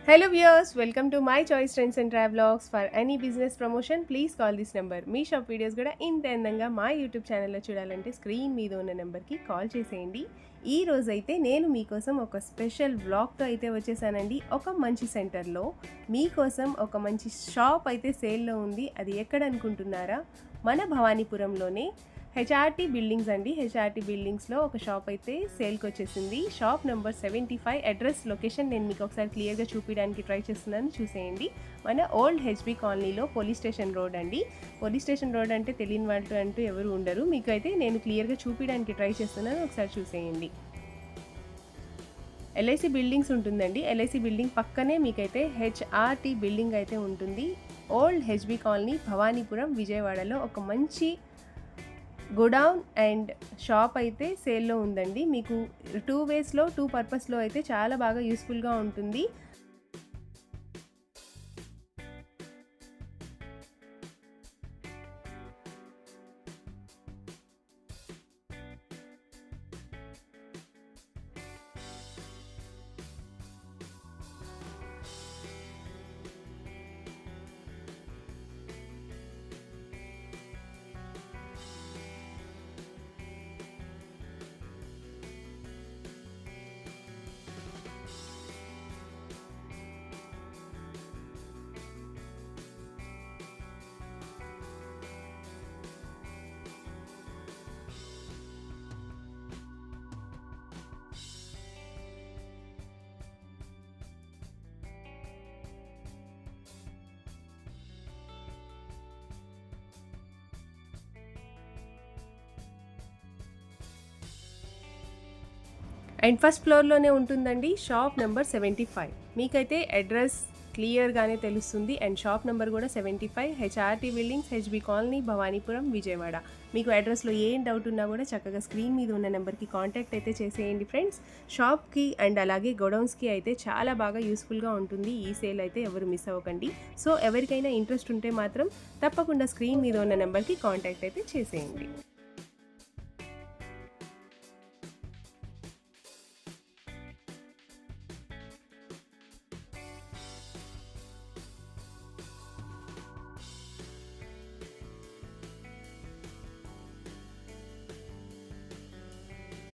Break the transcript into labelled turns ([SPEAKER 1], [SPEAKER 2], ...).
[SPEAKER 1] Hello viewers, welcome to my choice trends and travelogs. For any business promotion, please call this number. Me shop videos కూడా ఇంత అందంగా మా YouTube ఛానల్లో చూడాలంటే screen మీద ఉన్న నెంబర్కి కాల్ చేసేయండి. ఈ రోజైతే నేను మీకోసం ఒక స్పెషల్ వ్లాగ్తో అయితే వచ్చేసానండి. ఒక మంచి సెంటర్లో మీకోసం ఒక మంచి షాప్ అయితే సేల్లో ఉంది. అది ఎక్కడ అనుకుంటున్నారా? మన భవానీపురంలోనే హెచ్ఆర్టీ బిల్డింగ్స్ అండి. హెచ్ఆర్టీ బిల్డింగ్స్లో ఒక షాప్ అయితే సేల్కి వచ్చేసింది. Shop number 75. అడ్రస్ లొకేషన్ నేను మీకు ఒకసారి క్లియర్గా చూపించడానికి ట్రై చేస్తున్నాను, చూసేయండి. మన ఓల్డ్ హెచ్బీ కాలనీలో పోలీస్ స్టేషన్ రోడ్ అండి. పోలీస్ స్టేషన్ రోడ్ అంటే తెలియని వాళ్ళు అంటూ ఎవరు ఉండరు. మీకు అయితే నేను క్లియర్గా చూపించడానికి ట్రై చేస్తున్నాను, ఒకసారి చూసేయండి. ఎల్ఐసి బిల్డింగ్స్ ఉంటుందండి. ఎల్ఐసి బిల్డింగ్ పక్కనే మీకైతే హెచ్ఆర్టీ బిల్డింగ్ అయితే ఉంటుంది. ఓల్డ్ హెచ్బీ కాలనీ, భవానీపురం, విజయవాడలో ఒక మంచి గోడౌన్ అండ్ షాప్ అయితే సేల్లో ఉందండి. మీకు 2 వేస్లో 2 పర్పస్లో అయితే చాలా బాగా యూస్ఫుల్గా ఉంటుంది. అండ్ ఫస్ట్ ఫ్లోర్లోనే ఉంటుందండి షాప్ నెంబర్ 75. మీకైతే అడ్రస్ క్లియర్గానే తెలుస్తుంది. అండ్ షాప్ నెంబర్ కూడా 75, HRT buildings, HB colony, Bhavanipuram, Vijayawada. మీకు అడ్రస్లో ఏం డౌట్ ఉన్నా కూడా చక్కగా స్క్రీన్ మీద ఉన్న నెంబర్కి కాంటాక్ట్ అయితే చేసేయండి ఫ్రెండ్స్. షాప్కి అండ్ అలాగే గోడౌన్స్కి అయితే చాలా బాగా యూస్ఫుల్గా ఉంటుంది. ఈ సేల్ అయితే ఎవరు మిస్ అవ్వకండి. సో ఎవరికైనా ఇంట్రెస్ట్ ఉంటే మాత్రం తప్పకుండా స్క్రీన్ మీద ఉన్న నెంబర్కి కాంటాక్ట్ అయితే చేసేయండి.